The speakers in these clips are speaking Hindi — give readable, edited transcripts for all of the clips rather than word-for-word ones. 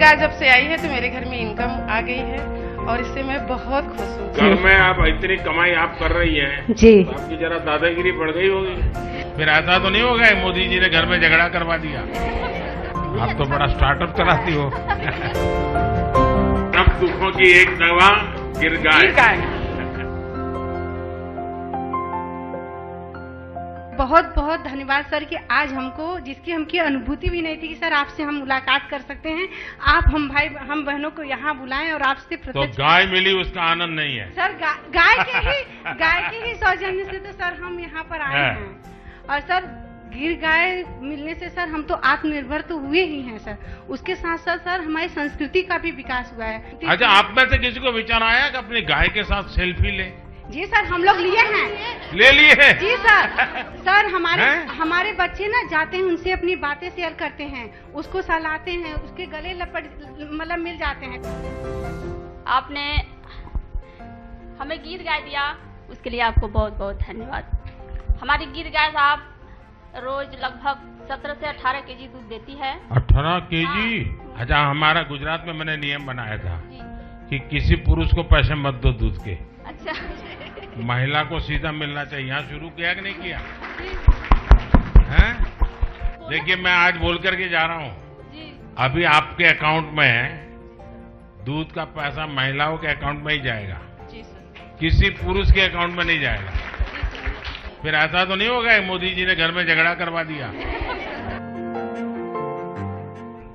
गाय जब से आई है तो मेरे घर में इनकम आ गई है और इससे मैं बहुत खुश हूँ। घर में आप इतनी कमाई आप कर रही हैं जी, तो आपकी जरा दादागिरी बढ़ गई होगी। फिर ऐसा तो नहीं होगा मोदी जी ने घर में झगड़ा करवा दिया? आप तो बड़ा स्टार्टअप चलाती हो। सब दुखों की एक दवा गिर गाय। बहुत बहुत धन्यवाद सर कि आज हमको जिसकी हमकी अनुभूति भी नहीं थी कि सर आपसे हम मुलाकात कर सकते हैं, आप हम बहनों को यहाँ बुलाएं और आपसे तो प्रत्यक्ष गाय मिली उसका आनंद नहीं है सर। गाय के ही सौजन्य से तो सर हम यहाँ पर आए हैं। और सर गिर गाय मिलने से सर हम तो आत्मनिर्भर तो हुए ही हैं सर, उसके साथ साथ सर हमारी संस्कृति का भी विकास हुआ है। अच्छा, आप में से किसी को विचार आया कि अपनी गाय के साथ सेल्फी ले? जी सर, हम लोग लिए हैं। ले लिए हैं? जी सर हमारे बच्चे ना जाते हैं, उनसे अपनी बातें शेयर करते हैं, उसको सहलाते हैं, उसके गले मतलब मिल जाते हैं। आपने हमें गिर गाय दिया, उसके लिए आपको बहुत बहुत धन्यवाद। हमारी गिर गाय साहब रोज लगभग 17 से 18 केजी दूध देती है। 18 केजी? अच्छा, हमारा गुजरात में मैंने नियम बनाया था कि किसी पुरुष को पैसे मत दो दूध के। अच्छा, महिला को सीधा मिलना चाहिए। यहाँ शुरू किया कि नहीं किया? हैं? देखिए, मैं आज बोल करके जा रहा हूँ, अभी आपके अकाउंट में दूध का पैसा महिलाओं के अकाउंट में ही जाएगा, किसी पुरुष के अकाउंट में नहीं जाएगा। फिर ऐसा तो नहीं होगा कि मोदी जी ने घर में झगड़ा करवा दिया?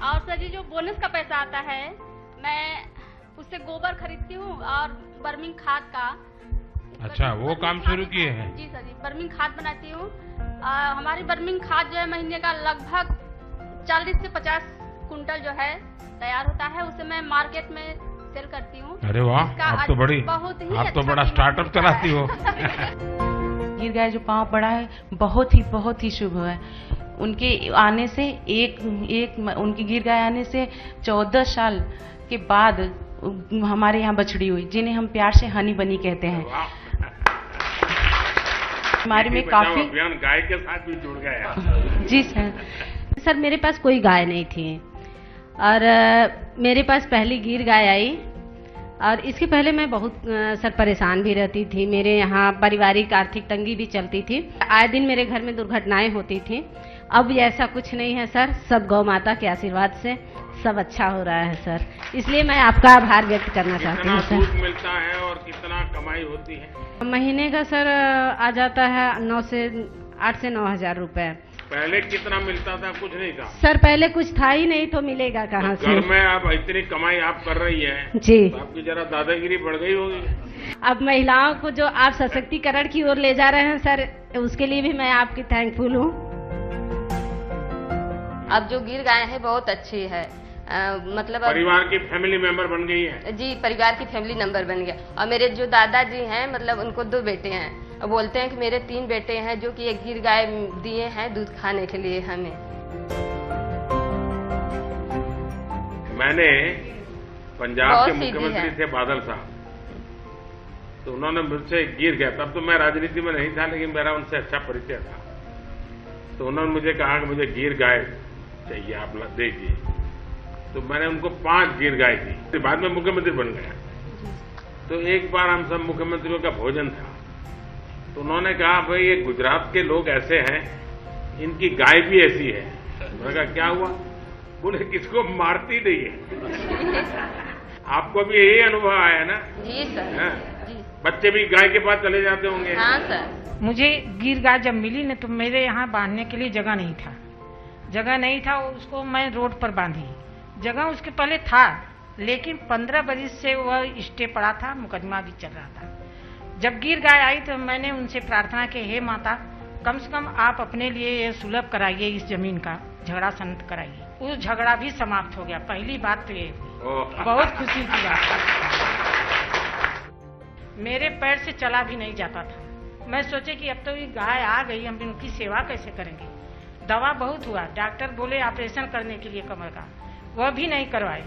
और सर जी, जो बोनस का पैसा आता है, मैं उससे गोबर खरीदती हूँ और बर्मिंग खाद का। अच्छा, वो काम शुरू किए हैं? जी सर जी, बर्मिंग खाद बनाती हूँ। हमारी बर्मिंग खाद जो है महीने का लगभग 40 से 50 कुंटल जो है तैयार होता है, उसे मैं मार्केट में सेल करती हूँ। अरे वाह, आप तो बड़ा स्टार्टअप चलाती हो। गिर गाय जो पांव पड़ा है बहुत ही शुभ है। उनके आने से उनकी गिर गाय आने से 14 साल के बाद हमारे यहाँ बछड़ी हुई, जिन्हें हम प्यार से हनी बनी कहते हैं। हमारे में काफी अभियान गाय के साथ भी जुड़ गया। जी सर, मेरे पास कोई गाय नहीं थी और मेरे पास पहली गिर गाय आई और इसके पहले मैं बहुत सर परेशान भी रहती थी। मेरे यहाँ पारिवारिक आर्थिक तंगी भी चलती थी, आए दिन मेरे घर में दुर्घटनाएं होती थी। अब ऐसा कुछ नहीं है सर, सब गौ माता के आशीर्वाद से सब अच्छा हो रहा है सर, इसलिए मैं आपका आभार व्यक्त करना चाहती हूँ सर। कितना दूध मिलता है और कितना कमाई होती है? महीने का सर आ जाता है 8 से 9 हजार रुपए। पहले कितना मिलता था? कुछ नहीं था सर, पहले कुछ था ही नहीं, तो मिलेगा कहाँ से? घर में आप इतनी कमाई आप कर रही हैं जी, तो आपकी जरा दादागिरी बढ़ गई होगी। अब महिलाओं को जो आप सशक्तिकरण की ओर ले जा रहे हैं सर, उसके लिए भी मैं आपकी थैंकफुल हूँ। अब जो गिर गाय है बहुत अच्छी है, मतलब परिवार की फैमिली मेंबर बन गई है। जी, परिवार की फैमिली नंबर बन गया। और मेरे जो दादाजी हैं, मतलब उनको 2 बेटे हैं, बोलते हैं कि मेरे 3 बेटे हैं जो कि एक गिर गाय दिए हैं दूध खाने के लिए हमें। मैंने पंजाब के मुख्यमंत्री थे बादल साहब, तो उन्होंने मुझसे गिर गया, तब तो मैं राजनीति में नहीं था लेकिन मेरा उनसे अच्छा परिचय था, तो उन्होंने मुझे कहा कि मुझे गिर गाय चाहिए, आप दीजिए। तो मैंने उनको 5 गिर गाय दी। बाद में मुख्यमंत्री बन गया, तो एक बार हम सब मुख्यमंत्रियों का भोजन था, तो उन्होंने कहा भाई ये गुजरात के लोग ऐसे हैं, इनकी गाय भी ऐसी है। मैंने कहा क्या हुआ? बोले किसको मारती नहीं है। आपको भी यही अनुभव आया ना? जी सर। जी। बच्चे भी गाय के पास चले जाते होंगे? हाँ सर। मुझे गिर गाय जब मिली न, तो मेरे यहाँ बांधने के लिए जगह नहीं था, उसको मैं रोड पर बांधी। जगह उसके पहले था, लेकिन 15 बरस से वह स्टे पड़ा था, मुकदमा भी चल रहा था। जब गिर गाय आई तो मैंने उनसे प्रार्थना की, हे माता, कम से कम आप अपने लिए ये सुलभ कराइए, इस जमीन का झगड़ा शांत कराइए। वो झगड़ा भी समाप्त हो गया। पहली बात तो ये हुई, बहुत खुशी की बात। मेरे पैर से चला भी नहीं जाता था। मैं सोचे कि अब तो ये गाय आ गई, हम इनकी सेवा कैसे करेंगे। दवा बहुत हुआ, डॉक्टर बोले ऑपरेशन करने के लिए कमर का, वह भी नहीं करवाए।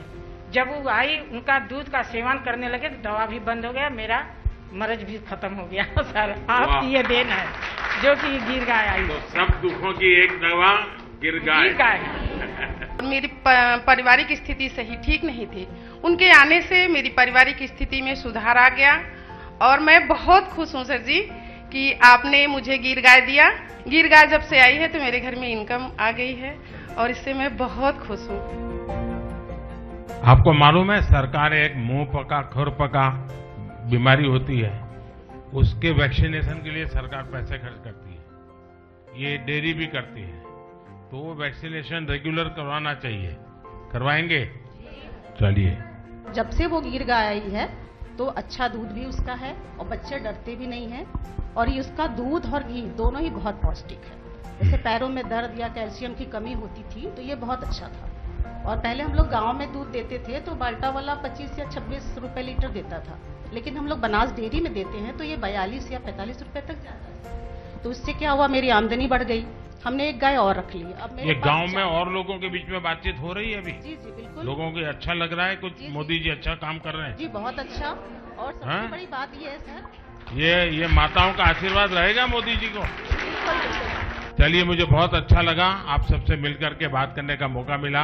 जब वो आई, उनका दूध का सेवन करने लगे तो दवा भी बंद हो गया, मेरा मर्ज भी खत्म हो गया। सर, आपकी ये देन है जो कि गिर गाय आई। तो सब दुखों की एक दवा गिर गाय। मेरी पारिवारिक स्थिति सही ठीक नहीं थी। उनके आने से मेरी पारिवारिक स्थिति में सुधार आ गया और मैं बहुत खुश हूँ सर जी कि आपने मुझे गिर गाय दिया। गिर गाय जब से आई है तो मेरे घर में इनकम आ गई है और इससे मैं बहुत खुश हूँ। आपको मालूम है सरकार एक मुंह पका खुर पका बीमारी होती है, उसके वैक्सीनेशन के लिए सरकार पैसे खर्च करती है। ये डेयरी भी करती है, तो वो वैक्सीनेशन रेगुलर करवाना चाहिए। करवाएंगे? चलिए। जब से वो गिर गाय आई है तो अच्छा दूध भी उसका है और बच्चे डरते भी नहीं हैं और ये उसका दूध और घी दोनों ही बहुत पौष्टिक है। जैसे पैरों में दर्द या कैल्शियम की कमी होती थी तो ये बहुत अच्छा था। और पहले हम लोग गांव में दूध देते थे तो बाल्टा वाला 25 या 26 रुपए लीटर देता था, लेकिन हम लोग बनास डेयरी में देते हैं तो ये 42 या 45 रुपए तक जाता है। तो उससे क्या हुआ, मेरी आमदनी बढ़ गई। हमने एक गाय और रख ली। अब मेरे ये गांव में और लोगों के बीच में बातचीत हो रही है अभी? जी जी बिल्कुल। लोगों को अच्छा लग रहा है कुछ? जी, मोदी जी अच्छा काम कर रहे हैं जी, बहुत अच्छा। और सबसे हाँ? बड़ी बात ये है सर, ये माताओं का आशीर्वाद रहेगा मोदी जी को। चलिए, मुझे बहुत अच्छा लगा आप सबसे मिलकर के बात करने का मौका मिला।